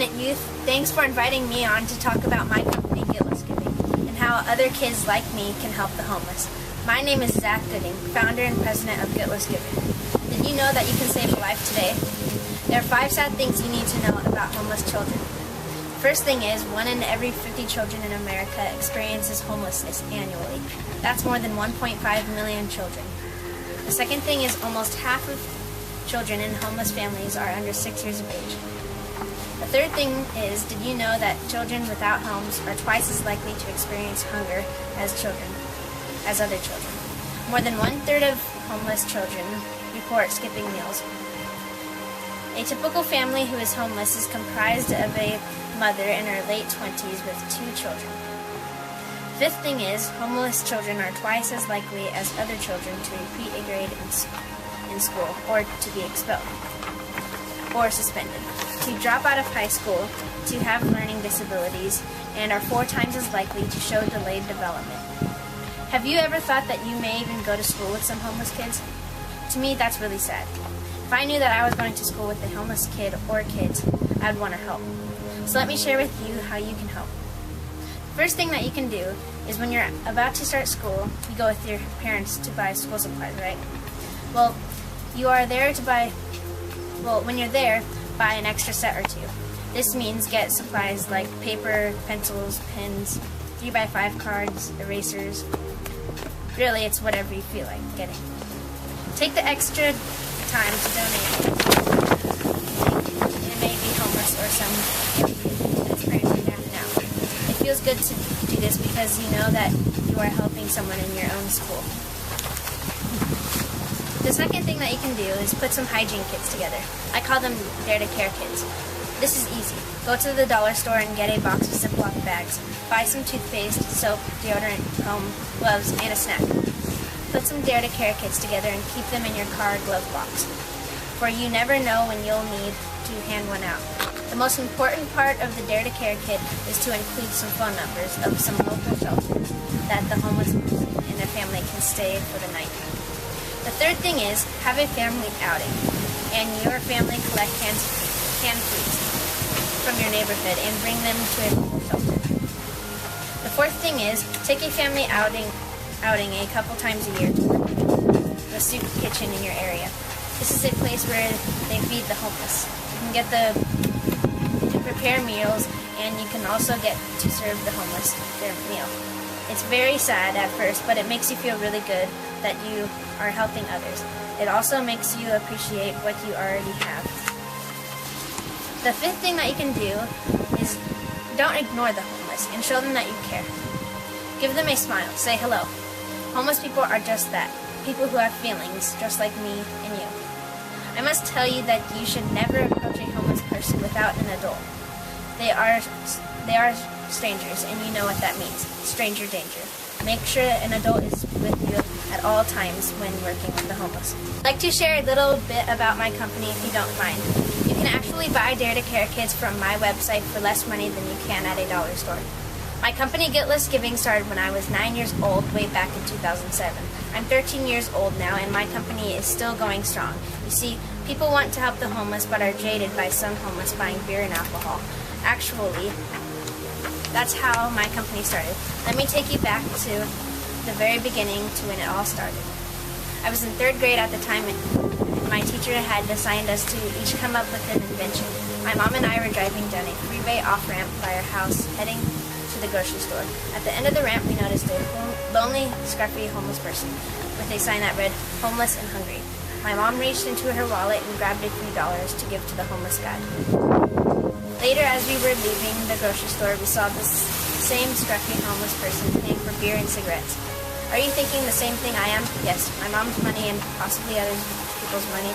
Minute Youth. Thanks for inviting me on to talk about my company, Guiltless and how other kids like me can help the homeless. My name is Zach Gooding, founder and president of Guiltless Giving. Did you know that you can save a life today? There are 5 sad things you need to know about homeless children. First thing is, 1 in every 50 children in America experiences homelessness annually. That's more than 1.5 million children. The second thing is, almost half of children in homeless families are under 6 years of age. The third thing is, did you know that children without homes are twice as likely to experience hunger as other children? More than 1/3 of homeless children report skipping meals. A typical family who is homeless is comprised of a mother in her late 20s with 2 children. Fifth thing is, homeless children are twice as likely as other children to repeat a grade in school, or to be expelled or suspended, to drop out of high school, to have learning disabilities, and are 4 times as likely to show delayed development. Have you ever thought that you may even go to school with some homeless kids? To me, that's really sad. If I knew that I was going to school with a homeless kid or kids, I'd want to help. So let me share with you how you can help. First thing that you can do is, when you're about to start school, you go with your parents to buy school supplies, right? Well, when you're there, buy an extra set or 2. This means get supplies like paper, pencils, pens, 3x5 cards, erasers. Really, it's whatever you feel like getting. Take the extra time to donate. It may be homeless or some experiencing that now. It feels good to do this because you know that you are helping someone in your own school. The second thing that you can do is put some hygiene kits together. I call them Dare to Care kits. This is easy. Go to the dollar store and get a box of Ziploc bags. Buy some toothpaste, soap, deodorant, comb, gloves, and a snack. Put some Dare to Care kits together and keep them in your car glove box, for you never know when you'll need to hand one out. The most important part of the Dare to Care kit is to include some phone numbers of some local shelters that the homeless person and their family can stay for the night. The third thing is, have a family outing, and your family collect canned foods from your neighborhood and bring them to a local shelter. The fourth thing is, take a family outing a couple times a year to the soup kitchen in your area. This is a place where they feed the homeless. You can prepare meals, and you can also get to serve the homeless their meal. It's very sad at first, but it makes you feel really good that you are helping others. It also makes you appreciate what you already have. The fifth thing that you can do is, don't ignore the homeless and show them that you care. Give them a smile. Say hello. Homeless people are just that. People who have feelings, just like me and you. I must tell you that you should never approach a homeless person without an adult. They are strangers, and you know what that means. Stranger danger. Make sure an adult is with you at all times when working with the homeless. I'd like to share a little bit about my company if you don't mind. You can actually buy Dare to Care kits from my website for less money than you can at a dollar store. My company, Guiltless Giving, started when I was 9 years old, way back in 2007. I'm 13 years old now, and my company is still going strong. You see, people want to help the homeless but are jaded by some homeless buying beer and alcohol. Actually, that's how my company started. Let me take you back to the very beginning, to when it all started. I was in 3rd grade at the time, and my teacher had assigned us to each come up with an invention. My mom and I were driving down a freeway off-ramp by our house, heading to the grocery store. At the end of the ramp, we noticed a lonely, scruffy homeless person with a sign that read, "Homeless and Hungry." My mom reached into her wallet and grabbed a few dollars to give to the homeless guy. Later, as we were leaving the grocery store, we saw this same scruffy homeless person paying for beer and cigarettes. Are you thinking the same thing I am? Yes, my mom's money and possibly other people's money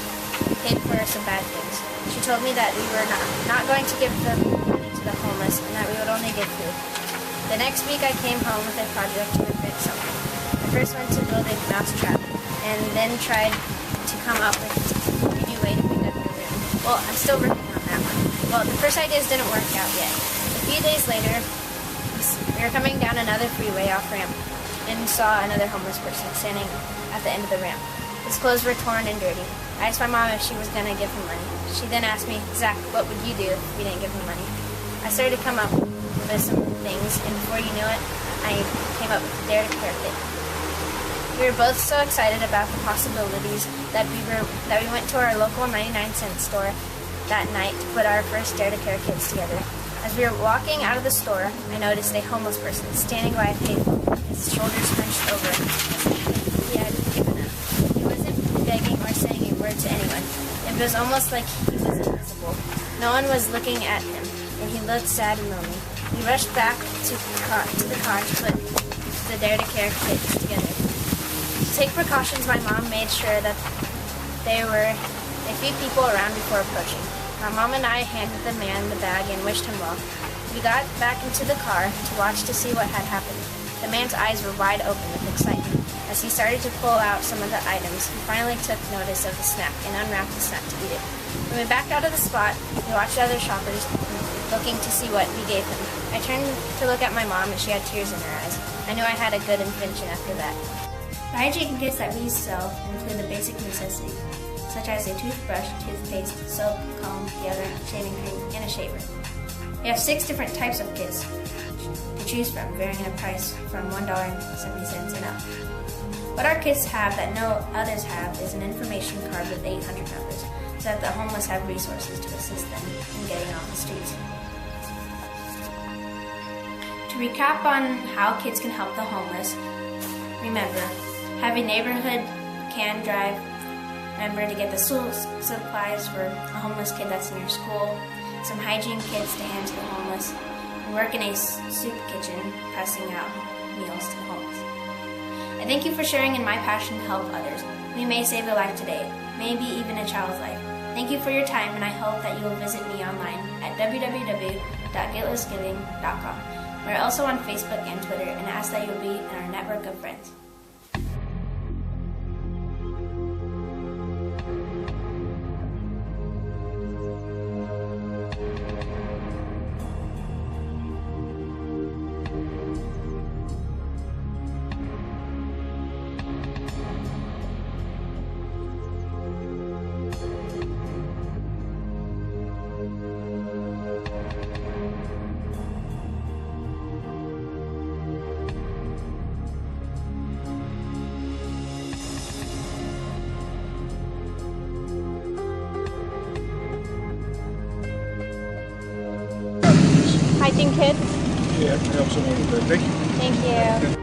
paid for some bad things. She told me that we were not going to give the money to the homeless and that we would only give food. The next week, I came home with a project to invent something. I first went to build a mousetrap and then tried to come up with a new way to pick up your room. Well, I'm still working on that one. Well, the first ideas didn't work out yet. A few days later, we were coming down another freeway off-ramp and saw another homeless person standing at the end of the ramp. His clothes were torn and dirty. I asked my mom if she was going to give him money. She then asked me, Zach, what would you do if we didn't give him money? I started to come up with some things, and before you knew it, I came up with the Dare to Care kit. We were both so excited about the possibilities that we went to our local 99-cent store that night to put our first Dare to Care kits together. As we were walking out of the store, I noticed a homeless person standing by a payphone, his shoulders hunched over as if he had given up. He wasn't begging or saying a word to anyone. It was almost like he was invisible. No one was looking at him, and he looked sad and lonely. We rushed back to the car to put the Dare to Care kits together. To take precautions, my mom made sure that there were a few people around before approaching. My mom and I handed the man the bag and wished him well. We got back into the car to watch to see what had happened. The man's eyes were wide open with excitement. As he started to pull out some of the items, he finally took notice of the snack and unwrapped the snack to eat it. When we backed out of the spot, we watched other shoppers looking to see what we gave him. I turned to look at my mom, and she had tears in her eyes. I knew I had a good invention after that. The hygiene kits that we sell include the basic necessities, such as a toothbrush, toothpaste, soap, comb, deodorant, shaving cream, and a shaver. We have 6 different types of kits to choose from, varying in price from $1.70 and up. What our kits have that no others have is an information card with 800 numbers, so that the homeless have resources to assist them in getting off the streets. To recap on how kids can help the homeless, remember, have a neighborhood can drive. Remember to get the school supplies for a homeless kid that's in your school, some hygiene kits to hand to the homeless, and work in a soup kitchen passing out meals to the homeless. I thank you for sharing in my passion to help others. We may save a life today, maybe even a child's life. Thank you for your time, and I hope that you will visit me online at www.guiltlessgiving.com. We're also on Facebook and Twitter, and ask that you'll be in our network of friends. Hygiene kit? Yeah, it helps a little bit. Thank you. Thank you.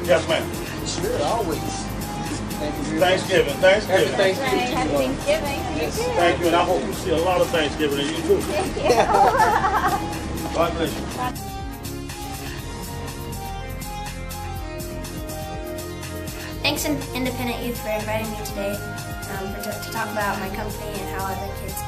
Yes, ma'am. Sure, always. Thank you very much. Thanksgiving. Happy Thanksgiving to you. Happy Thanksgiving. Yes. Thank you, and I hope you see a lot of Thanksgiving in you too. God bless you. Thanks, Independent Youth, for inviting me today to talk about my company and how other kids